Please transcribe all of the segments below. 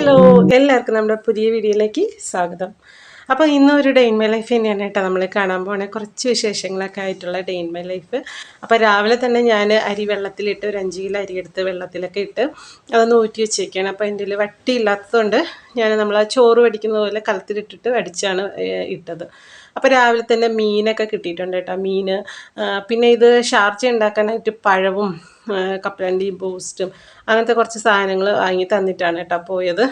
Hello, എല്ലാവർക്കും നമ്മുടെ പുതിയ വീഡിയോയിലേക്ക് സ്വാഗതം. അപ്പോൾ ഇന്നൊരു ഡേ ഇൻ മൈ ലൈഫ് തന്നെയാണ് കേട്ടോ നമ്മൾ കാണാൻ പോകുന്ന കുറച്ച് വിശേഷങ്ങളൊക്കെ ആയിട്ടുള്ള ഡേ ഇൻ മൈ ലൈഫ്. അപ്പോൾ രാവിലെ തന്നെ ഞാൻ അരി വെള്ളത്തിലിട്ട് ഒരു 5 കിലോ അരി എടുത്ത് വെള്ളത്തിലൊക്കെ ഇട്ട് അതൊന്ന് ഊറ്റി വെച്ചേക്കാണ്. അപ്പോൾ എൻ്റെ വട്ടി ഇല്ലാത്തതുകൊണ്ട് ഞാൻ നമ്മൾ ചോറ് വടിക്കുന്ന പോലെ കലത്തിലിട്ടിട്ട് വടിച്ചാണ് ഇട്ടത്. അപ്പോൾ രാവിലെ തന്നെ മീനൊക്കെ കിട്ടിയിട്ടുണ്ട് കേട്ടോ. മീൻ പിന്നെ ഇത് ഷാർജ ഉണ്ടാക്കാനായിട്ട് പഴവും കപ്പലണ്ടിയും ബൂസ്റ്റും അങ്ങനത്തെ കുറച്ച് സാധനങ്ങൾ വാങ്ങി തന്നിട്ടാണ് കേട്ടോ പോയത്.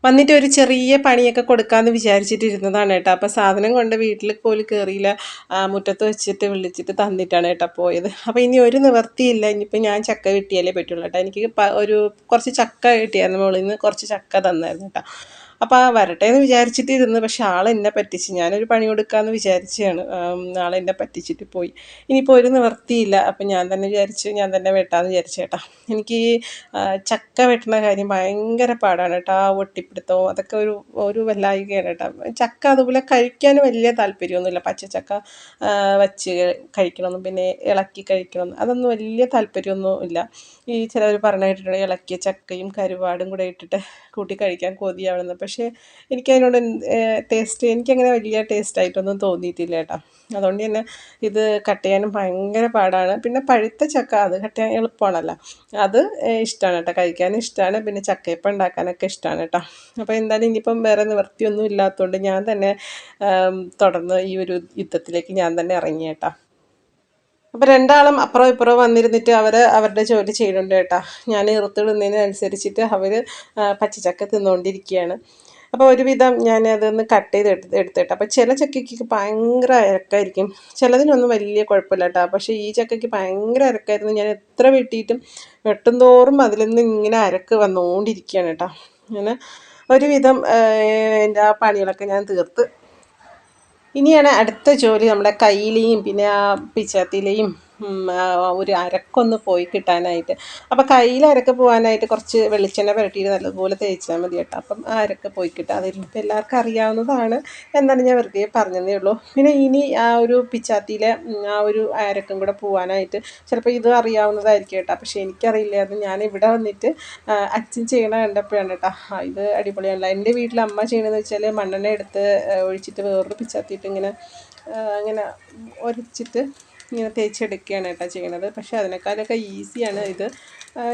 വന്നിട്ട് ഒരു ചെറിയ പണിയൊക്കെ കൊടുക്കാമെന്ന് വിചാരിച്ചിട്ടിരുന്നതാണ് കേട്ടോ. അപ്പോൾ സാധനം കൊണ്ട് വീട്ടിൽ പോലും കയറിയില്ല, മുറ്റത്ത് വെച്ചിട്ട് വിളിച്ചിട്ട് തന്നിട്ടാണ് കേട്ടോ പോയത്. അപ്പോൾ ഇനി ഒരു നിവർത്തിയില്ല, ഇനിയിപ്പോൾ ഞാൻ ചക്ക കിട്ടിയാലേ പറ്റുള്ളൂ കേട്ടോ. എനിക്ക് ഒരു കുറച്ച് ചക്ക കിട്ടിയായിരുന്നു, മുകളിൽ നിന്ന് കുറച്ച് ചക്ക തന്നായിരുന്നു കേട്ടോ. അപ്പോൾ വരട്ടെ എന്ന് വിചാരിച്ചിട്ടിരുന്നു, പക്ഷെ ആളെന്നെ പറ്റിച്ച്. ഞാനൊരു പണി കൊടുക്കാമെന്ന് വിചാരിച്ചതാണ്, ആളെന്നെ പറ്റിച്ചിട്ട് പോയി. ഇനിയിപ്പോൾ ഒരു നിവർത്തിയില്ല, അപ്പം ഞാൻ തന്നെ വിചാരിച്ചു, ഞാൻ തന്നെ വെട്ടാമെന്ന് വിചാരിച്ചു കേട്ടോ. എനിക്ക് ഈ ചക്ക വെട്ടുന്ന കാര്യം ഭയങ്കര പാടാണ് കേട്ടോ. ആ ഒട്ടിപ്പിടുത്തവും അതൊക്കെ ഒരു വല്ലായികയാണ് കേട്ടോ. ചക്ക അതുപോലെ കഴിക്കാൻ വലിയ താല്പര്യമൊന്നുമില്ല. പച്ചച്ചക്ക വച്ച് കഴിക്കണമെന്നും പിന്നെ ഇളക്കി കഴിക്കണമെന്നും അതൊന്നും വലിയ താല്പര്യമൊന്നും ഇല്ല. ഈ ചിലവർ പറഞ്ഞു കേട്ടിട്ടുണ്ട് ഇളക്കിയ ചക്കയും കരുവാടും കൂടെ ഇട്ടിട്ട് കൂട്ടി കഴിക്കാൻ കൊതിയാവുന്നത്. പക്ഷേ എനിക്കതിനോട് എനിക്കങ്ങനെ വലിയ ടേസ്റ്റായിട്ടൊന്നും തോന്നിയിട്ടില്ല കേട്ടോ. അതുകൊണ്ട് തന്നെ ഇത് കട്ട് ചെയ്യാനും ഭയങ്കര പാടാണ്. പിന്നെ പഴുത്ത ചക്ക അത് കട്ട് ചെയ്യാൻ എളുപ്പമാണല്ലോ, അത് ഇഷ്ടമാണ് കേട്ടോ, കഴിക്കാനും ഇഷ്ടമാണ്. പിന്നെ ചക്കയപ്പം ഉണ്ടാക്കാനൊക്കെ ഇഷ്ടമാണ് കേട്ടോ. അപ്പോൾ എന്തായാലും ഇനിയിപ്പം വേറെ നിവൃത്തിയൊന്നും ഇല്ലാത്തതുകൊണ്ട് ഞാൻ തന്നെ തുടർന്ന് ഈ ഒരു യുദ്ധത്തിലേക്ക് ഞാൻ തന്നെ ഇറങ്ങി കേട്ടോ. അപ്പോൾ രണ്ടാളും അപ്പുറം ഇപ്പുറം വന്നിരുന്നിട്ട് അവരുടെ ജോലി ചെയ്യുന്നുണ്ട് കേട്ടോ. ഞാൻ ഇറുത്തിടുന്നതിനനുസരിച്ചിട്ട് അവർ പച്ചച്ചക്ക തിന്നുകൊണ്ടിരിക്കുകയാണ്. അപ്പോൾ ഒരുവിധം ഞാൻ അതൊന്ന് കട്ട് ചെയ്ത് എടുത്തിട്ട്, അപ്പോൾ ചില ചക്കയ്ക്ക് ഭയങ്കര അരക്കായിരിക്കും, ചിലതിനൊന്നും വലിയ കുഴപ്പമില്ല കേട്ടോ. പക്ഷേ ഈ ചക്കയ്ക്ക് ഭയങ്കര അരക്കായിരുന്നു. ഞാൻ എത്ര വെട്ടിയിട്ടും വെട്ടും തോറും അതിൽ നിന്ന് ഇങ്ങനെ അരക്ക് വന്നുകൊണ്ടിരിക്കുകയാണ് കേട്ടോ. അങ്ങനെ ഒരുവിധം എൻ്റെ ആ പണികളൊക്കെ ഞാൻ തീർത്ത് ഇനിയാണ് അടുത്ത ജോലി നമ്മുടെ കയ്യിലെയും പിന്നെ ആ പിച്ചാത്തിയിലെയും ഒരു അരക്കൊന്ന് പോയി കിട്ടാനായിട്ട്. അപ്പോൾ കയ്യിൽ അരക്ക് പോകാനായിട്ട് കുറച്ച് വെളിച്ചെണ്ണ പുരട്ടിയിട്ട് നല്ലതുപോലെ തേച്ചാൽ മതി കേട്ടോ. അപ്പം ആ അരക്ക് പോയി കിട്ടുക, അതിപ്പോൾ എല്ലാവർക്കും അറിയാവുന്നതാണ്, എന്നാണ് ഞാൻ വെറുതെ പറഞ്ഞതേ ഉള്ളൂ. പിന്നെ ഇനി ആ ഒരു പിച്ചാത്തിയിലെ ആ ഒരു അരക്കും കൂടെ പോകാനായിട്ട് ചിലപ്പോൾ ഇത് അറിയാവുന്നതായിരിക്കും കേട്ടോ, പക്ഷേ എനിക്കറിയില്ലായിരുന്നു. ഞാൻ ഇവിടെ വന്നിട്ട് അച്ഛൻ ചെയ്യണ കണ്ടപ്പോഴാണ് കേട്ടോ ഇത് അടിപൊളിയാണല്ലോ. എൻ്റെ വീട്ടിൽ അമ്മ ചെയ്യണമെന്ന് വെച്ചാൽ മണ്ണെണ്ണ എടുത്ത് ഒഴിച്ചിട്ട് വേറൊരു പിച്ചാത്തിയിട്ട് ഇങ്ങനെ ഒരച്ചിട്ട് ഇങ്ങനെ തേച്ചെടുക്കുകയാണ് കേട്ടോ ചെയ്യണത്. പക്ഷേ അതിനേക്കാളൊക്കെ ഈസിയാണ് ഇത്.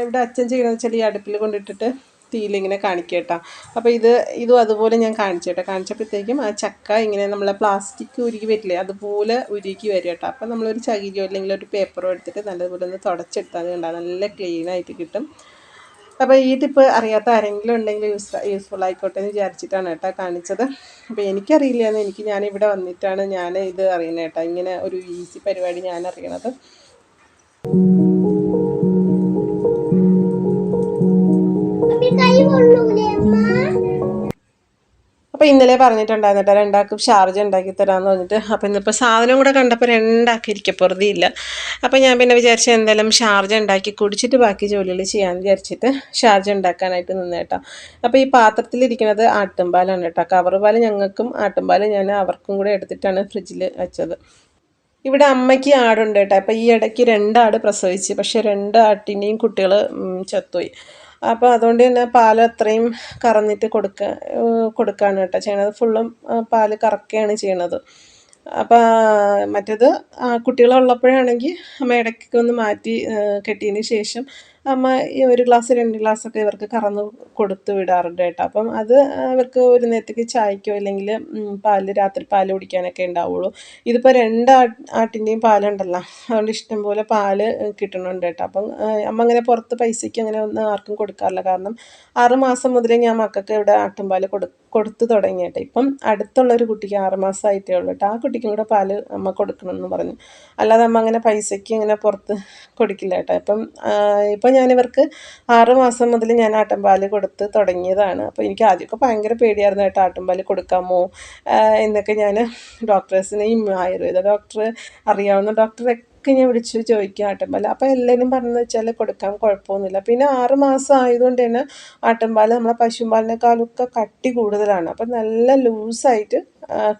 ഇവിടെ അച്ഛൻ ചെയ്യണമെന്ന് വെച്ചാൽ ഈ അടുപ്പിൽ കൊണ്ടിട്ടിട്ട് തീയിലിങ്ങനെ കാണിക്കുക കേട്ടോ. അപ്പോൾ ഇതും അതുപോലെ ഞാൻ കാണിച്ചു കേട്ടോ. കാണിച്ചപ്പോഴത്തേക്കും ആ ചക്ക ഇങ്ങനെ നമ്മളെ പ്ലാസ്റ്റിക് ഉരുകി വരില്ലേ, അതുപോലെ ഉരുകി വരും കേട്ടോ. അപ്പോൾ നമ്മളൊരു ചകിരിയോ അല്ലെങ്കിൽ ഒരു പേപ്പറോ എടുത്തിട്ട് നല്ലതുപോലെ ഒന്ന് തുടച്ചെടുത്താൽ അത് കണ്ടാൽ നല്ല ക്ലീനായിട്ട് കിട്ടും. അപ്പോൾ ഈ ടിപ്പ് അറിയാത്ത ആരെങ്കിലും ഉണ്ടെങ്കിൽ യൂസ്ഫുൾ ആയിക്കോട്ടെ എന്ന് വിചാരിച്ചിട്ടാണ് കേട്ടോ കാണിച്ചത്. അപ്പോൾ എനിക്കറിയില്ലായിരുന്നു, ഞാനിവിടെ വന്നിട്ടാണ് ഞാൻ ഇത് അറിയുന്നത് കേട്ടോ, ഇങ്ങനെ ഒരു ഈസി പരിപാടി ഞാൻ അറിയണത്. അപ്പോൾ ഇന്നലെ പറഞ്ഞിട്ടുണ്ടായിരുന്നു കേട്ടോ രണ്ടാൾക്കും ഷാർജ ഉണ്ടാക്കി തരാമെന്ന് പറഞ്ഞിട്ട്. അപ്പോൾ ഇന്നിപ്പോൾ സാധനം കൂടെ കണ്ടപ്പോൾ രണ്ടാൾക്ക് ഇരിക്കപ്പുറതിയില്ല. അപ്പോൾ ഞാൻ പിന്നെ വിചാരിച്ചു എന്തായാലും ഷാർജ ഉണ്ടാക്കി കുടിച്ചിട്ട് ബാക്കി ജോലികൾ ചെയ്യാമെന്ന് വിചാരിച്ചിട്ട് ഷാർജ ഉണ്ടാക്കാനായിട്ട് നിന്ന് കേട്ടോ. അപ്പോൾ ഈ പാത്രത്തിലിരിക്കുന്നത് ആട്ടുംപാലാണ് കേട്ടോ. കവർ പാൽ ഞങ്ങൾക്കും ആട്ടുംപാൽ ഞാൻ അവർക്കും കൂടെ എടുത്തിട്ടാണ് ഫ്രിഡ്ജിൽ വെച്ചത്. ഇവിടെ അമ്മയ്ക്ക് ആടുണ്ട് കേട്ടോ. അപ്പോൾ ഈ ഇടയ്ക്ക് 2 ആട് പ്രസവിച്ച്, പക്ഷേ 2 ആട്ടിൻ്റെയും കുട്ടികൾ ചത്തുപോയി. അപ്പോൾ അതുകൊണ്ട് തന്നെ പാൽ അത്രയും കറന്നിട്ട് കൊടുക്കുകയാണ് കേട്ടോ ചെയ്യണത്. ഫുള്ളും പാൽ കറക്കുകയാണ് ചെയ്യണത്. അപ്പോൾ മറ്റേത് കുട്ടികളുള്ളപ്പോഴാണെങ്കിൽ അമ്മ ഇടയ്ക്കൊക്കെ ഒന്ന് മാറ്റി കെട്ടിയതിന് ശേഷം അമ്മ ഈ 1 ഗ്ലാസ് 2 ഗ്ലാസ്സൊക്കെ ഇവർക്ക് കറന്ന് കൊടുത്ത് വിടാറുണ്ട് കേട്ടോ. അപ്പം അത് അവർക്ക് ഒരു നേരത്തേക്ക് ചായക്കോ അല്ലെങ്കിൽ രാത്രി പാൽ കുടിക്കാനൊക്കെ ഉണ്ടാവുള്ളൂ. ഇതിപ്പോൾ 2 ആട്ടിൻ്റെയും പാലുണ്ടല്ലോ, അതുകൊണ്ട് ഇഷ്ടംപോലെ പാല് കിട്ടണുണ്ട് കേട്ടോ. അപ്പം അമ്മ അങ്ങനെ പുറത്ത് പൈസയ്ക്ക് അങ്ങനെ ഒന്നും ആർക്കും കൊടുക്കാറില്ല. കാരണം 6 മാസം മുതലേ ഞാൻ മക്കൾക്ക് ഇവിടെ ആട്ടുംപാൽ കൊടുത്തു തുടങ്ങി കേട്ടോ. ഇപ്പം അടുത്തുള്ളൊരു കുട്ടിക്ക് 6 മാസമായിട്ടേ ഉള്ളൂ കേട്ടോ. ആ കുട്ടിക്കും കൂടെ പാല് അമ്മ കൊടുക്കണമെന്ന് പറഞ്ഞു. അല്ലാതെ അമ്മ അങ്ങനെ പൈസയ്ക്ക് ഇങ്ങനെ പുറത്ത് കൊടുക്കില്ല കേട്ടോ. ഇപ്പം ഞാനിവർക്ക് 6 മാസം മുതൽ ഞാൻ ആട്ടുംപാൽ കൊടുത്ത് തുടങ്ങിയതാണ്. അപ്പോൾ എനിക്ക് ആദ്യമൊക്കെ ഭയങ്കര പേടിയായിരുന്നു കേട്ടോ, ആട്ടുംപാൽ കൊടുക്കാമോ എന്നൊക്കെ. ഞാൻ ഡോക്ടേഴ്സിനെയും ആയുർവേദ അറിയാവുന്ന ഡോക്ടറൊക്കെ ഞാൻ വിളിച്ചു ചോദിക്കുക ആട്ടുംപാൽ. അപ്പോൾ എല്ലാവരും പറഞ്ഞതെന്ന് വെച്ചാൽ കൊടുക്കാൻ കുഴപ്പമൊന്നുമില്ല. പിന്നെ 6 മാസം ആയതുകൊണ്ട് തന്നെ ആട്ടുംപാൽ നമ്മളെ പശുപാലിനേക്കാളൊക്കെ കട്ടി കൂടുതലാണ്. അപ്പം നല്ല ലൂസായിട്ട്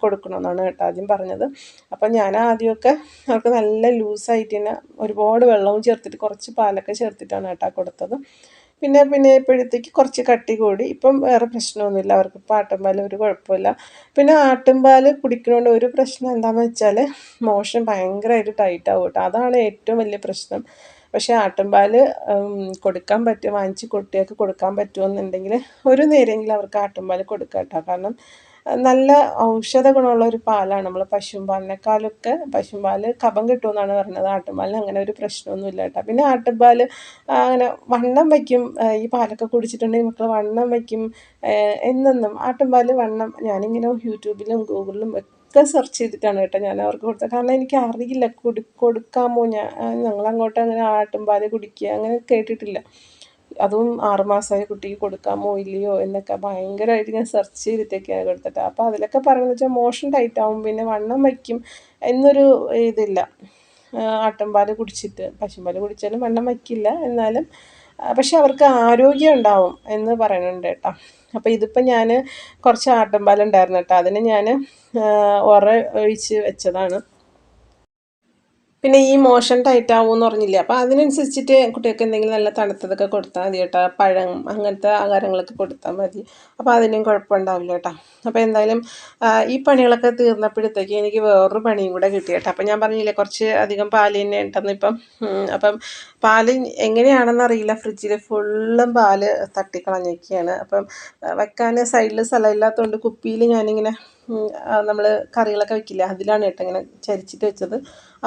കൊടുക്കണമെന്നാണ് കേട്ടോ ആദ്യം പറഞ്ഞത്. അപ്പം ഞാൻ ആദ്യമൊക്കെ അവർക്ക് നല്ല ലൂസായിട്ട് തന്നെ ഒരുപാട് വെള്ളവും ചേർത്തിട്ട് കുറച്ച് പാലൊക്കെ ചേർത്തിട്ടാണ് കേട്ടോ കൊടുത്തത്. പിന്നെ ഇപ്പോഴത്തേക്ക് കുറച്ച് കട്ടി കൂടി. ഇപ്പം വേറെ പ്രശ്നമൊന്നുമില്ല, അവർക്ക് ഇപ്പോൾ ആട്ടുംപാൽ ഒരു കുഴപ്പമില്ല. പിന്നെ ആട്ടുംപാൽ കുടിക്കുന്നതുകൊണ്ട് ഒരു പ്രശ്നം എന്താണെന്ന് വെച്ചാൽ മോഷൻ ഭയങ്കരമായിട്ട് ടൈറ്റ് ആവും കേട്ടോ. അതാണ് ഏറ്റവും വലിയ പ്രശ്നം. പക്ഷേ ആട്ടുംപാൽ കൊടുക്കാൻ പറ്റും, വാങ്ങിച്ച് കുട്ടികൾക്ക് കൊടുക്കാൻ പറ്റുമെന്നുണ്ടെങ്കിൽ ഒരു നേരമെങ്കിലും അവർക്ക് ആട്ടുംപാൽ കൊടുക്കാം കേട്ടോ. കാരണം നല്ല ഔഷധ ഗുണമുള്ള ഒരു പാലാണ്. നമ്മൾ പശുപാലിനേക്കാളൊക്കെ പശുപാൽ കഫം കിട്ടുമെന്നാണ് പറഞ്ഞത്. ആട്ടുംപാലിന് അങ്ങനെ ഒരു പ്രശ്നമൊന്നുമില്ല കേട്ടോ. പിന്നെ ആട്ടുംപാൽ അങ്ങനെ വണ്ണം വയ്ക്കും, ഈ പാലൊക്കെ കുടിച്ചിട്ടുണ്ടെങ്കിൽ മക്കൾ വണ്ണം വയ്ക്കും എന്നൊന്നും. ആട്ടുംപാൽ വണ്ണം ഞാനിങ്ങനെ യൂട്യൂബിലും ഗൂഗിളിലും ഒക്കെ സെർച്ച് ചെയ്തിട്ടാണ് കേട്ടോ ഞാൻ അവർക്ക് കൊടുത്തത്. കാരണം എനിക്ക് അറിയില്ല കൊടുക്കാമോ, ഞങ്ങളങ്ങോട്ട് അങ്ങനെ ആട്ടുംപാൽ കുടിക്കുക അങ്ങനെ കേട്ടിട്ടില്ല. അതും 6 മാസമായ കുട്ടിക്ക് കൊടുക്കാമോ ഇല്ലയോ എന്നൊക്കെ ഭയങ്കരമായിട്ട് ഞാൻ സെർച്ച് ചെയ്തിട്ടൊക്കെയാണ് കൊടുത്തിട്ട്. അപ്പോൾ അതിലൊക്കെ പറയുന്നത് വെച്ചാൽ മോഷൻ ടൈറ്റ് ആവും, പിന്നെ വണ്ണം വയ്ക്കും എന്നൊരു ഇതില്ല ആട്ടുംപാൽ കുടിച്ചിട്ട്. പശുമ്പാൽ കുടിച്ചാലും വണ്ണം വയ്ക്കില്ല, എന്നാലും പക്ഷെ അവർക്ക് ആരോഗ്യം ഉണ്ടാവും എന്ന് പറയുന്നുണ്ട് കേട്ടോ. അപ്പോൾ ഇതിപ്പോൾ ഞാൻ കുറച്ച് ആട്ടുംപാലുണ്ടായിരുന്നു കേട്ടോ, അതിന് ഞാൻ ഒഴിച്ച് വെച്ചതാണ്. പിന്നെ ഈ മോഷൻ ടൈറ്റ് ആവുമെന്ന് പറഞ്ഞില്ലേ, അപ്പോൾ അതിനനുസരിച്ചിട്ട് കുട്ടികൾക്ക് എന്തെങ്കിലും നല്ല തണുത്തതൊക്കെ കൊടുത്താൽ മതി കേട്ടോ. പഴം അങ്ങനത്തെ ആഹാരങ്ങളൊക്കെ കൊടുത്താൽ മതി. അപ്പോൾ അതിനും കുഴപ്പമുണ്ടാവില്ല കേട്ടോ. അപ്പോൾ എന്തായാലും ഈ പണികളൊക്കെ തീർന്നപ്പോഴത്തേക്ക് എനിക്ക് വേറൊരു പണിയും കൂടെ കിട്ടി കേട്ടോ. അപ്പം ഞാൻ പറഞ്ഞില്ലേ കുറച്ച് അധികം പാൽ തന്നെ ഉണ്ടെന്ന് ഇപ്പം. അപ്പം പാല് എങ്ങനെയാണെന്നറിയില്ല, ഫ്രിഡ്ജിൽ ഫുള്ളും പാല് തട്ടിക്കളഞ്ഞൊക്കെയാണ്. അപ്പം വെക്കാൻ സൈഡിൽ സ്ഥലമില്ലാത്തതുകൊണ്ട് കുപ്പിയിൽ ഞാനിങ്ങനെ നമ്മൾ കറികളൊക്കെ വെക്കില്ല, അതിലാണ് കേട്ടോ ഇങ്ങനെ ചരിച്ചിട്ട് വെച്ചത്.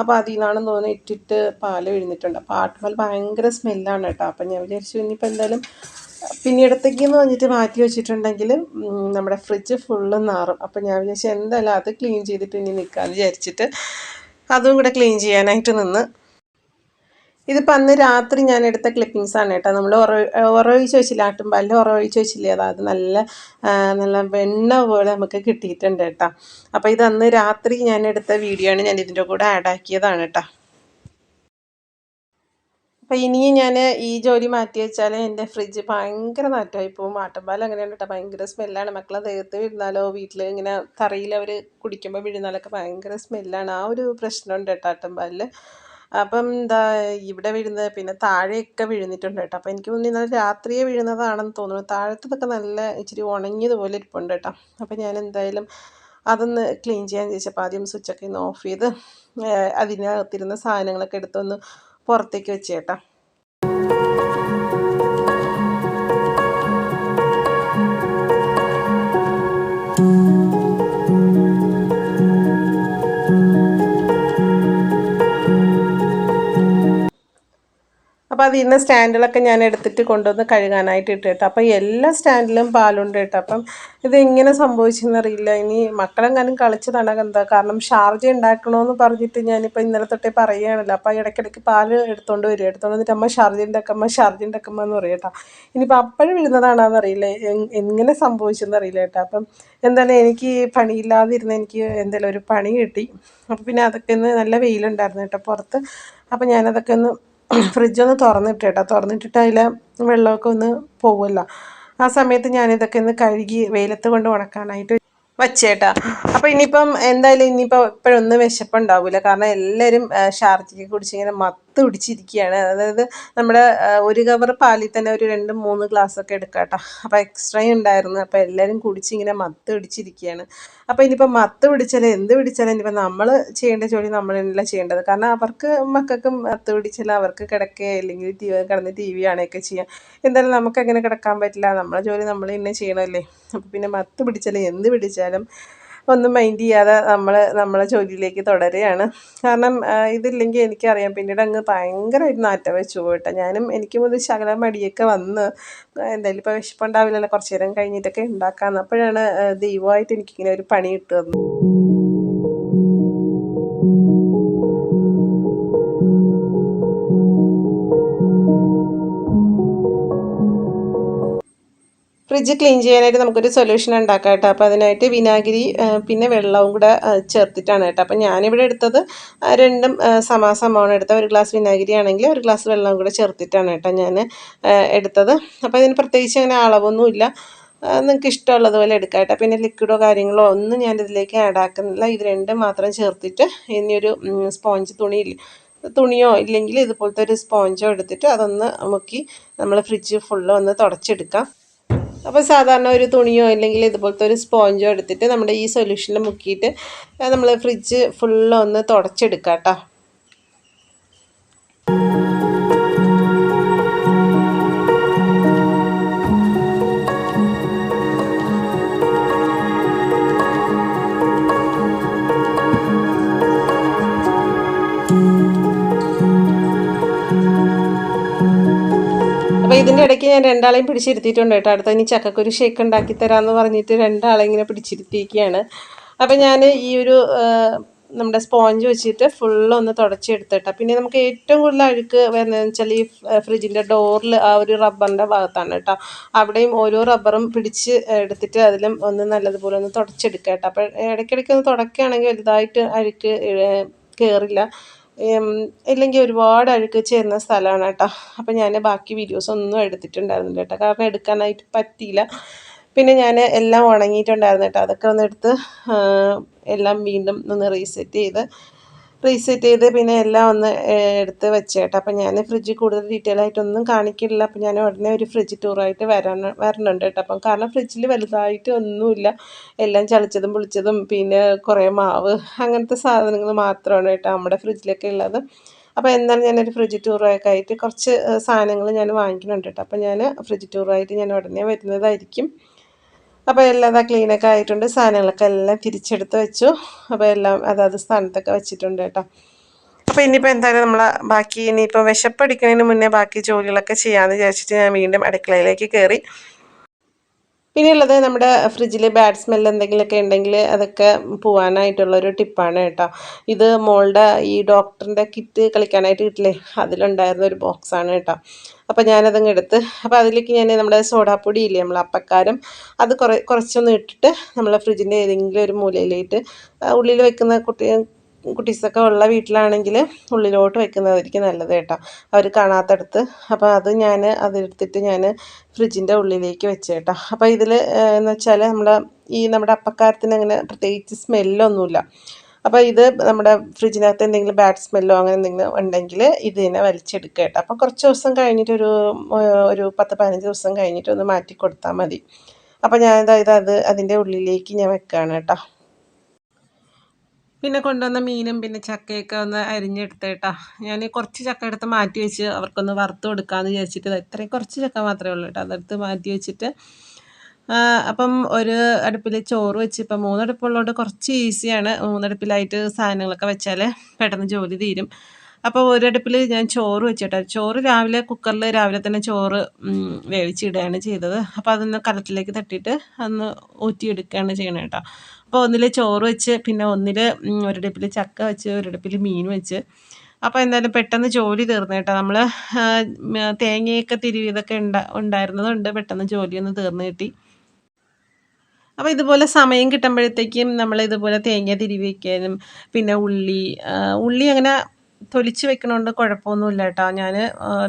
അപ്പോൾ അതിൽ നിന്നാണെന്ന് തോന്നുന്നു ഇട്ടിട്ട് പാല് വീഴുന്നിട്ടുണ്ട്. അപ്പോൾ ആട്ടുപാൽ ഭയങ്കര സ്മെല്ലാണ് കേട്ടോ. അപ്പം ഞാൻ വിചാരിച്ചു ഇനിയിപ്പോൾ എന്തായാലും പിന്നീടത്തേക്കെന്ന് പറഞ്ഞിട്ട് മാറ്റി വെച്ചിട്ടുണ്ടെങ്കിൽ നമ്മുടെ ഫ്രിഡ്ജ് ഫുള്ള് നാറും. അപ്പം ഞാൻ വിചാരിച്ചു എന്തായാലും അത് ക്ലീൻ ചെയ്തിട്ട് ഇനി നിൽക്കാമെന്ന് വിചാരിച്ചിട്ട് അതും കൂടെ ക്ലീൻ ചെയ്യാനായിട്ട് നിന്ന്. ഇതിപ്പോൾ അന്ന് രാത്രി ഞാൻ എടുത്ത ക്ലിപ്പിങ്സാണ് കേട്ടോ. നമ്മൾ ഉറവൊഴിച്ച് വെച്ചില്ല, ആട്ടുംപാലിൽ ഉറവൊഴിച്ച് വെച്ചില്ലേ, അത് നല്ല വെണ്ണ പോലെ നമുക്ക് കിട്ടിയിട്ടുണ്ട് കേട്ടോ. അപ്പോൾ ഇത് അന്ന് രാത്രി ഞാൻ എടുത്ത വീഡിയോ ആണ്, ഞാൻ ഇതിൻ്റെ കൂടെ ആഡ് ആക്കിയതാണ് കേട്ടോ. അപ്പോൾ ഇനിയും ഞാൻ ഈ ജോലി മാറ്റി വെച്ചാൽ എൻ്റെ ഫ്രിഡ്ജ് ഭയങ്കര നാറ്റമായി പോകും. ആട്ടുംപാൽ അങ്ങനെയാണ് കേട്ടോ, ഭയങ്കര സ്മെല്ലാണ്. മക്കളെ ദേഹത്ത് വീഴുന്നാലോ വീട്ടിൽ ഇങ്ങനെ തറയിൽ അവർ കുടിക്കുമ്പോൾ വീഴുന്നാലൊക്കെ ഭയങ്കര സ്മെല്ലാണ്. ആ ഒരു പ്രശ്നമുണ്ട് കേട്ടോ ആട്ടുംപാലിൽ. അപ്പം എന്താ ഇവിടെ വീഴുന്നത്, പിന്നെ താഴെയൊക്കെ വീഴുന്നിട്ടുണ്ട് കേട്ടോ. അപ്പോൾ എനിക്ക് തോന്നി ഇന്നലെ രാത്രിയെ വീഴുന്നതാണെന്ന് തോന്നുന്നു. താഴത്തതൊക്കെ നല്ല ഇച്ചിരി ഉണങ്ങിയതുപോലെ ഇരിപ്പുണ്ട് കേട്ടോ. അപ്പോൾ ഞാൻ എന്തായാലും അതൊന്ന് ക്ലീൻ ചെയ്യാൻ ചോദിച്ചപ്പോൾ ആദ്യം സ്വിച്ചൊക്കെ ഒന്ന് ഓഫ് ചെയ്ത് അതിനകത്തിരുന്ന സാധനങ്ങളൊക്കെ എടുത്തൊന്ന് പുറത്തേക്ക് വെച്ച് കേട്ടോ. അപ്പോൾ അതിൽ നിന്ന് സ്റ്റാൻഡുകളൊക്കെ ഞാൻ എടുത്തിട്ട് കൊണ്ടുവന്ന് കഴുകാനായിട്ട് ഇട്ട് കേട്ടോ. അപ്പോൾ എല്ലാ സ്റ്റാൻഡിലും പാലുണ്ട് കേട്ടോ. അപ്പം ഇതെങ്ങനെ സംഭവിച്ചെന്നറിയില്ല. ഇനി മക്കളെങ്ങാനും കളിച്ചതാണ് എന്താ, കാരണം ഷാർജ ഉണ്ടാക്കണമെന്ന് പറഞ്ഞിട്ട് ഞാനിപ്പോൾ ഇന്നലെ തൊട്ടേ പറയുകയാണല്ലോ. അപ്പോൾ ഇടയ്ക്കിടയ്ക്ക് പാല് എടുത്തുകൊണ്ട് വന്നിട്ട് അമ്മ ഷാർജ ഉണ്ടാക്കമ്മ എന്ന് പറയും കേട്ടോ. ഇനിയിപ്പോൾ അപ്പോഴും വീഴുന്നതാണെന്നറിയില്ല, എങ്ങനെ സംഭവിച്ചെന്നറിയില്ല കേട്ടോ. അപ്പം എന്തായാലും എനിക്ക് പണിയില്ലാതിരുന്ന എനിക്ക് എന്തായാലും ഒരു പണി കിട്ടി. അപ്പോൾ പിന്നെ അതൊക്കെ ഒന്ന് നല്ല വെയിലുണ്ടായിരുന്നു കേട്ടോ പുറത്ത്. അപ്പോൾ ഞാനതൊക്കെ ഒന്ന് ഫ്രിഡ്ജൊന്ന് തുറന്നിട്ടിട്ട് അതിലെ വെള്ളമൊക്കെ ഒന്ന് പോകുമല്ലോ. ആ സമയത്ത് ഞാനിതൊക്കെ ഒന്ന് കഴുകി വെയിലത്ത് കൊണ്ട് ഉണക്കാനായിട്ട് വച്ചേട്ടാ. അപ്പോൾ ഇനിയിപ്പം എന്തായാലും ഇപ്പോഴൊന്നും വിശപ്പുണ്ടാവില്ല, കാരണം എല്ലാവരും ഷാർജയൊക്കെ കുടിച്ചിങ്ങനെ മത്ത് പിടിച്ചിരിക്കുകയാണ്. അതായത് നമ്മുടെ ഒരു കവർ പാലിൽ തന്നെ ഒരു 2-3 ഗ്ലാസ്സൊക്കെ എടുക്കാം കേട്ടോ. അപ്പോൾ എക്സ്ട്രാ ഉണ്ടായിരുന്നു. അപ്പോൾ എല്ലാവരും കുടിച്ചിങ്ങനെ മത്ത് പിടിച്ചിരിക്കുകയാണ്. അപ്പോൾ ഇനിയിപ്പോൾ മത്ത് പിടിച്ചാലും എന്ത് പിടിച്ചാലും ഇനിയിപ്പോൾ നമ്മൾ ചെയ്യേണ്ട ജോലി നമ്മൾ തന്നെയല്ല ചെയ്യേണ്ടത്. കാരണം അവർക്ക് മക്കൾക്കും മത്ത് പിടിച്ചാൽ അവർക്ക് കിടക്കുക അല്ലെങ്കിൽ കിടന്ന് ടി വി കാണുകയൊക്കെ ചെയ്യാം. എന്തായാലും നമുക്കങ്ങനെ കിടക്കാൻ പറ്റില്ല, നമ്മളെ ജോലി നമ്മൾ തന്നെ ചെയ്യണമല്ലേ. അപ്പോൾ പിന്നെ മത്ത് പിടിച്ചാലും എന്ത് പിടിച്ചാലും ഒന്നും മൈൻഡ് ചെയ്യാതെ നമ്മളെ ജോലിയിലേക്ക് തുടരുകയാണ്. കാരണം ഇതില്ലെങ്കിൽ എനിക്കറിയാം പിന്നീട് അങ്ങ് ഭയങ്കരമായിട്ട് നാറ്റം വെച്ച് പോയിട്ടോ. എനിക്കും ഇത് ശകലം മടിയൊക്കെ വന്ന് എന്തായാലും ഇപ്പോൾ വിശപ്പുണ്ടാവില്ലല്ലോ, കുറച്ച് നേരം കഴിഞ്ഞിട്ടൊക്കെ ഉണ്ടാക്കാമെന്ന്. അപ്പോഴാണ് ദൈവമായിട്ട് എനിക്കിങ്ങനെ ഒരു പണി കിട്ടുന്നത്. ഫ്രിഡ്ജ് ക്ലീൻ ചെയ്യാനായിട്ട് നമുക്കൊരു സൊല്യൂഷൻ ഉണ്ടാക്കാം കേട്ടോ. അപ്പോൾ അതിനായിട്ട് വിനാഗിരി പിന്നെ വെള്ളവും കൂടെ ചേർത്തിട്ടാണ് കേട്ടോ. അപ്പോൾ ഞാനിവിടെ എടുത്തത് രണ്ടും സമാസമാണ് എടുത്തത്. ഒരു ഗ്ലാസ് വിനാഗിരി ആണെങ്കിൽ ഒരു ഗ്ലാസ് വെള്ളവും കൂടെ ചേർത്തിട്ടാണ് കേട്ടോ ഞാൻ എടുത്തത്. അപ്പോൾ ഇതിന് പ്രത്യേകിച്ച് അങ്ങനെ അളവൊന്നുമില്ല, നിങ്ങൾക്ക് ഇഷ്ടമുള്ളതുപോലെ എടുക്കാം കേട്ടോ. പിന്നെ ലിക്വിഡോ കാര്യങ്ങളോ ഒന്നും ഞാനിതിലേക്ക് ആഡ് ആക്കുന്നില്ല. ഇത് രണ്ടും മാത്രം ചേർത്തിട്ട് ഇനിയൊരു സ്പോഞ്ച് തുണിയിൽ തുണിയോ ഇല്ലെങ്കിൽ ഇതുപോലത്തെ ഒരു സ്പോഞ്ചോ എടുത്തിട്ട് അതൊന്ന് മുക്കി നമ്മൾ ഫ്രിഡ്ജ് ഫുള്ള് ഒന്ന് തുടച്ചെടുക്കാം. അപ്പോൾ സാധാരണ ഒരു തുണിയോ അല്ലെങ്കിൽ ഇതുപോലത്തെ ഒരു സ്പോഞ്ചോ എടുത്തിട്ട് നമ്മുടെ ഈ സൊല്യൂഷനിൽ മുക്കിയിട്ട് നമ്മൾ ഫ്രിഡ്ജ് ഫുള്ള് ഒന്ന് തുടച്ചെടുക്കാം കേട്ടോ. അപ്പോൾ ഇതിൻ്റെ ഇടയ്ക്ക് ഞാൻ രണ്ടാളെയും പിടിച്ചിരുത്തിയിട്ടുണ്ട് കേട്ടോ. അടുത്ത ഇനി ചക്കക്കുരു ഷേക്ക് ഉണ്ടാക്കി തരാമെന്ന് പറഞ്ഞിട്ട് രണ്ടാളെ ഇങ്ങനെ പിടിച്ചിരുത്തിയിരിക്കുകയാണ്. അപ്പോൾ ഞാൻ ഈ ഒരു നമ്മുടെ സ്പോഞ്ച് വെച്ചിട്ട് ഫുള്ളൊന്ന് തുടച്ചെടുത്തിട്ടാ. പിന്നെ നമുക്ക് ഏറ്റവും കൂടുതൽ അഴുക്ക് വരുന്നതെന്ന് വെച്ചാൽ ഈ ഫ്രിഡ്ജിൻ്റെ ഡോറിൽ ആ ഒരു റബ്ബറിൻ്റെ ഭാഗത്താണ് കേട്ടോ. അവിടെയും ഓരോ റബ്ബറും പിടിച്ച് എടുത്തിട്ട് അതിലും ഒന്ന് നല്ലതുപോലെ ഒന്ന് തുടച്ചെടുക്കുക കേട്ടോ. അപ്പോൾ ഇടയ്ക്കിടയ്ക്ക് ഒന്ന് തുടക്കുകയാണെങ്കിൽ വലുതായിട്ട് അഴുക്ക് കയറില്ല, ഇല്ലെങ്കിൽ ഒരുപാട് അഴുക്ക് ചേരുന്ന സ്ഥലമാണ് കേട്ടോ. അപ്പോൾ ഞാൻ ബാക്കി വീഡിയോസ് ഒന്നും എടുത്തിട്ടുണ്ടായിരുന്നില്ല കേട്ടോ, കാരണം എടുക്കാനായിട്ട് പറ്റിയില്ല. പിന്നെ ഞാൻ എല്ലാം ഉണങ്ങിയിട്ടുണ്ടായിരുന്നു കേട്ടോ. അതൊക്കെ ഒന്ന് എടുത്ത് എല്ലാം വീണ്ടും ഒന്ന് റീസെറ്റ് ചെയ്ത് പിന്നെ എല്ലാം ഒന്ന് എടുത്ത് വെച്ചേട്ടോ. അപ്പം ഞാൻ ഫ്രിഡ്ജിൽ കൂടുതൽ ഡീറ്റെയിൽ ആയിട്ടൊന്നും കാണിക്കില്ല. അപ്പം ഞാൻ ഉടനെ ഒരു ഫ്രിഡ്ജ് ടൂറായിട്ട് വരണുണ്ട് കേട്ടോ. അപ്പം കാരണം ഫ്രിഡ്ജിൽ വലുതായിട്ട് ഒന്നുമില്ല, എല്ലാം ചളിച്ചതും പുളിച്ചതും പിന്നെ കുറേ മാവ് അങ്ങനത്തെ സാധനങ്ങൾ മാത്രമാണ് കേട്ടോ നമ്മുടെ ഫ്രിഡ്ജിലൊക്കെ ഉള്ളത്. അപ്പോൾ എന്തായാലും ഞാനൊരു ഫ്രിഡ്ജ് ടൂറൊക്കെ ആയിട്ട് കുറച്ച് സാധനങ്ങൾ ഞാൻ വാങ്ങിക്കുന്നുണ്ട് കേട്ടോ. അപ്പം ഞാൻ ഫ്രിഡ്ജ് ടൂറായിട്ട് ഞാൻ ഉടനെ വരുന്നതായിരിക്കും. അപ്പോൾ എല്ലാം ക്ലീനൊക്കെ ആയിട്ടുണ്ട്, സാധനങ്ങളൊക്കെ എല്ലാം തിരിച്ചെടുത്ത് വെച്ചു. അപ്പോൾ എല്ലാം അതാത് സ്ഥാനത്തൊക്കെ വെച്ചിട്ടുണ്ട് കേട്ടോ. അപ്പോൾ ഇനിയിപ്പോൾ എന്തായാലും നമ്മൾ ബാക്കി ഇനിയിപ്പോൾ വിശപ്പടിക്കുന്നതിന് മുന്നേ ബാക്കി ജോലികളൊക്കെ ചെയ്യാമെന്ന് വിചാരിച്ചിട്ട് ഞാൻ വീണ്ടും അടുക്കളയിലേക്ക് കയറി. പിന്നെയുള്ളത് നമ്മുടെ ഫ്രിഡ്ജിൽ ബാഡ് സ്മെല്ല് എന്തെങ്കിലുമൊക്കെ ഉണ്ടെങ്കിൽ അതൊക്കെ പോകാനായിട്ടുള്ളൊരു ടിപ്പാണ് കേട്ടോ. ഇത് മോളുടെ ഈ ഡോക്ടറിൻ്റെ കിറ്റ് കളിക്കാനായിട്ട് കിട്ടില്ലേ, അതിലുണ്ടായിരുന്ന ഒരു ബോക്സാണ് കേട്ടോ. അപ്പോൾ ഞാനതങ്ങ് എടുത്ത്, അപ്പോൾ അതിലേക്ക് ഞാൻ നമ്മുടെ സോഡാപ്പൊടി ഇല്ലേ, നമ്മൾ അപ്പക്കാരം, അത് കുറച്ചൊന്ന് ഇട്ടിട്ട് നമ്മൾ ഫ്രിഡ്ജിൻ്റെ ഏതെങ്കിലും ഒരു മൂലയിലേക്ക് ഉള്ളിൽ വെക്കുന്ന കുട്ടീസൊക്കെ ഉള്ള വീട്ടിലാണെങ്കിൽ ഉള്ളിലോട്ട് വെക്കുന്നതായിരിക്കും നല്ലത് കേട്ടോ, അവർ കാണാത്തടുത്ത്. അപ്പോൾ അതെടുത്തിട്ട് ഞാൻ ഫ്രിഡ്ജിൻ്റെ ഉള്ളിലേക്ക് വെച്ച് കേട്ടോ. അപ്പോൾ ഇതിൽ എന്ന് വെച്ചാൽ നമ്മുടെ അപ്പക്കാരത്തിന് അങ്ങനെ പ്രത്യേകിച്ച് സ്മെല്ലൊന്നുമില്ല. അപ്പോൾ ഇത് നമ്മുടെ ഫ്രിഡ്ജിനകത്ത് എന്തെങ്കിലും ബാഡ് സ്മെല്ലോ അങ്ങനെ എന്തെങ്കിലും ഉണ്ടെങ്കിൽ ഇതിനെ വലിച്ചെടുക്കുക കേട്ടോ. അപ്പോൾ കുറച്ച് ദിവസം കഴിഞ്ഞിട്ട് ഒരു 10-15 ദിവസം കഴിഞ്ഞിട്ട് ഒന്ന് മാറ്റി കൊടുത്താൽ മതി. അപ്പോൾ ഞാൻ അതിൻ്റെ ഉള്ളിലേക്ക് ഞാൻ വെക്കുകയാണ് കേട്ടോ. പിന്നെ കൊണ്ടുവന്ന മീനും പിന്നെ ചക്കയൊക്കെ ഒന്ന് അരിഞ്ഞെടുത്തേട്ടാ. ഞാൻ കുറച്ച് ചക്ക എടുത്ത് മാറ്റി വെച്ച് അവർക്കൊന്ന് വറുത്ത് കൊടുക്കാമെന്ന് വിചാരിച്ചിട്ട് ഇത്രയും കുറച്ച് ചക്ക മാത്രമേ ഉള്ളൂ കേട്ടോ. അതെടുത്ത് മാറ്റി വെച്ചിട്ട് അപ്പം ഒരു അടുപ്പിൽ ചോറ് വെച്ച്, ഇപ്പം 3 അടുപ്പുള്ളതുകൊണ്ട് കുറച്ച് ഈസിയാണ്. 3 അടുപ്പിലായിട്ട് സാധനങ്ങളൊക്കെ വെച്ചാൽ പെട്ടെന്ന് ജോലി തീരും. അപ്പോൾ ഒരടുപ്പിൽ ഞാൻ ചോറ് വെച്ചിട്ട്, ചോറ് കുക്കറിൽ രാവിലെ തന്നെ ചോറ് വേവിച്ചിടുകയാണ് ചെയ്തത്. അപ്പോൾ അതൊന്ന് കലത്തിലേക്ക് തട്ടിയിട്ട് അതൊന്ന് ഊറ്റിയെടുക്കുകയാണ് ചെയ്യണം കേട്ടോ. അപ്പോൾ ഒന്നിൽ ചോറ് വെച്ച്, പിന്നെ ഒരടുപ്പിൽ ചക്ക വെച്ച്, ഒരടുപ്പിൽ മീൻ വെച്ച്. അപ്പോൾ എന്തായാലും പെട്ടെന്ന് ജോലി തീർന്നു കേട്ടോ. നമ്മൾ തേങ്ങയൊക്കെ തിരുവിയതൊക്കെ ഉണ്ടായിരുന്നതുകൊണ്ട് പെട്ടെന്ന് ജോലിയൊന്ന് തീർന്നു കിട്ടി. അപ്പോൾ ഇതുപോലെ സമയം കിട്ടുമ്പോഴത്തേക്കും നമ്മൾ ഇതുപോലെ തേങ്ങ തിരുവി വയ്ക്കാനും, പിന്നെ ഉള്ളി അങ്ങനെ തൊലിച്ച് വെക്കണോണ്ട് കുഴപ്പമൊന്നുമില്ല കേട്ടോ. ഞാൻ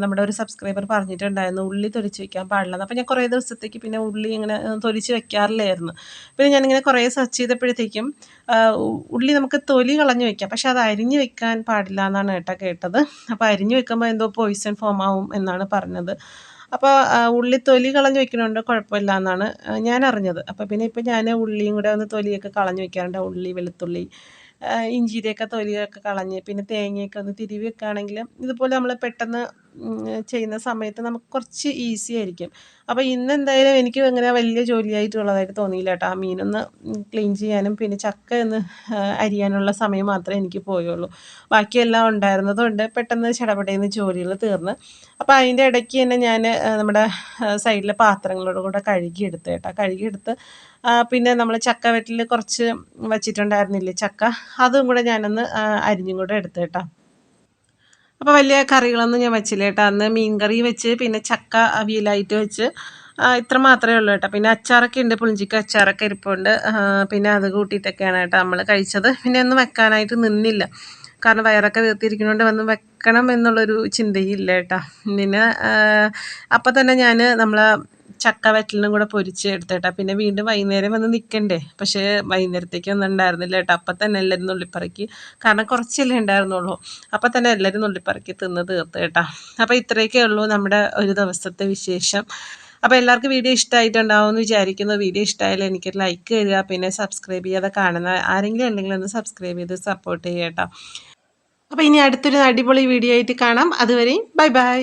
നമ്മുടെ ഒരു സബ്സ്ക്രൈബർ പറഞ്ഞിട്ടുണ്ടായിരുന്നു ഉള്ളി തൊലിച്ച് വെക്കാൻ പാടില്ലെന്ന്. അപ്പോൾ ഞാൻ കുറേ ദിവസത്തേക്ക് പിന്നെ ഉള്ളി ഇങ്ങനെ തൊലിച്ച് വെക്കാറില്ലായിരുന്നു. പിന്നെ ഞാനിങ്ങനെ കുറേ സെർച്ച് ചെയ്തപ്പോഴത്തേക്കും ഉള്ളി നമുക്ക് തൊലി കളഞ്ഞ് വെക്കാം, പക്ഷെ അത് അരിഞ്ഞ് വെക്കാൻ പാടില്ല എന്നാണ് കേട്ടത്. അപ്പോൾ അരിഞ്ഞ് വെക്കുമ്പോൾ എന്തോ പോയിസൺ ഫോം ആവും എന്നാണ് പറഞ്ഞത്. അപ്പോൾ ഉള്ളി തൊലി കളഞ്ഞ് വെക്കണോണ്ട് കുഴപ്പമില്ല എന്നാണ് ഞാൻ അറിഞ്ഞത്. അപ്പോൾ പിന്നെ ഇപ്പോൾ ഞാൻ ഉള്ളിയും കൂടെ ഒന്ന് തൊലിയൊക്കെ കളഞ്ഞ് വെക്കാറുണ്ട്. ഉള്ളി, വെളുത്തുള്ളി, ഇഞ്ചിയുടെയൊക്കെ തൊലിയൊക്കെ കളഞ്ഞ് പിന്നെ തേങ്ങയൊക്കെ ഒന്ന് തിരുവി വെക്കുകയാണെങ്കിൽ ഇതുപോലെ നമ്മൾ പെട്ടെന്ന് ചെയ്യുന്ന സമയത്ത് നമുക്ക് കുറച്ച് ഈസി ആയിരിക്കും. അപ്പോൾ ഇന്ന് എന്തായാലും എനിക്ക് അങ്ങനെ വലിയ ജോലിയായിട്ടുള്ളതായിട്ട് തോന്നിയില്ല കേട്ടോ. ആ മീനൊന്ന് ക്ലീൻ ചെയ്യാനും പിന്നെ ചക്ക ഒന്ന് അരിയാനുള്ള സമയം മാത്രമേ എനിക്ക് പോയുള്ളൂ. ബാക്കിയെല്ലാം ഉണ്ടായിരുന്നതുകൊണ്ട് പെട്ടെന്ന് ചടപടയുന്ന ജോലികൾ തീർന്ന്. അപ്പോൾ അതിൻ്റെ ഇടയ്ക്ക് തന്നെ ഞാൻ നമ്മുടെ സൈഡിലെ പാത്രങ്ങളോട് കൂടെ കഴുകിയെടുത്ത് പിന്നെ നമ്മൾ ചക്ക വെട്ടിൽ കുറച്ച് വച്ചിട്ടുണ്ടായിരുന്നില്ലേ ചക്ക, അതും കൂടെ ഞാനൊന്ന് അരിഞ്ഞും കൂടെ എടുത്ത് കേട്ടോ. അപ്പോൾ വലിയ കറികളൊന്നും ഞാൻ വെച്ചില്ല കേട്ടോ. അന്ന് മീൻ കറി വെച്ച് പിന്നെ ചക്ക അവിയലായിട്ട് വെച്ച്, ഇത്ര മാത്രമേ ഉള്ളൂ കേട്ടോ. പിന്നെ അച്ചാറൊക്കെ ഉണ്ട്, പുളിഞ്ചിക്ക അച്ചാറൊക്കെ ഇരിപ്പുണ്ട്. പിന്നെ അത് കൂട്ടിയിട്ടൊക്കെയാണ് കേട്ടോ നമ്മൾ കഴിച്ചത്. പിന്നെ ഒന്നും വെക്കാനായിട്ട് നിന്നില്ല, കാരണം വയറൊക്കെ വീർത്തിരിക്കുന്നതുകൊണ്ട് വന്ന് വെക്കണം എന്നുള്ളൊരു ചിന്തയില്ല കേട്ടോ. പിന്നെ അപ്പം തന്നെ ഞാൻ ചക്ക വറ്റലിനും കൂടെ പൊരിച്ച് എടുത്തേട്ടാ. പിന്നെ വീണ്ടും വൈകുന്നേരം വന്ന് നിൽക്കണ്ടേ, പക്ഷേ വൈകുന്നേരത്തേക്കൊന്നും ഉണ്ടായിരുന്നില്ല കേട്ടോ. അപ്പം തന്നെ എല്ലാവരും നുള്ളിപ്പറക്കി, കാരണം കുറച്ചല്ലേ ഉണ്ടായിരുന്നുള്ളൂ. അപ്പം തന്നെ എല്ലാവരും നുള്ളിപ്പറക്കി തിന്ന് തീർത്ത് കേട്ടോ. അപ്പോൾ ഇത്രയൊക്കെ ഉള്ളൂ നമ്മുടെ ഒരു ദിവസത്തെ വിശേഷം. അപ്പോൾ എല്ലാവർക്കും വീഡിയോ ഇഷ്ടമായിട്ടുണ്ടാവും എന്ന് വിചാരിക്കുന്നു. വീഡിയോ ഇഷ്ടമായാലും എനിക്കൊരു ലൈക്ക് തരിക, പിന്നെ സബ്സ്ക്രൈബ് ചെയ്യാതെ കാണുന്ന ആരെങ്കിലും ഉണ്ടെങ്കിൽ ഒന്ന് സബ്സ്ക്രൈബ് ചെയ്ത് സപ്പോർട്ട് ചെയ്യുക കേട്ടോ. അപ്പോൾ ഇനി അടുത്തൊരു അടിപൊളി വീഡിയോ ആയിട്ട് കാണാം. അതുവരെയും ബൈ ബൈ.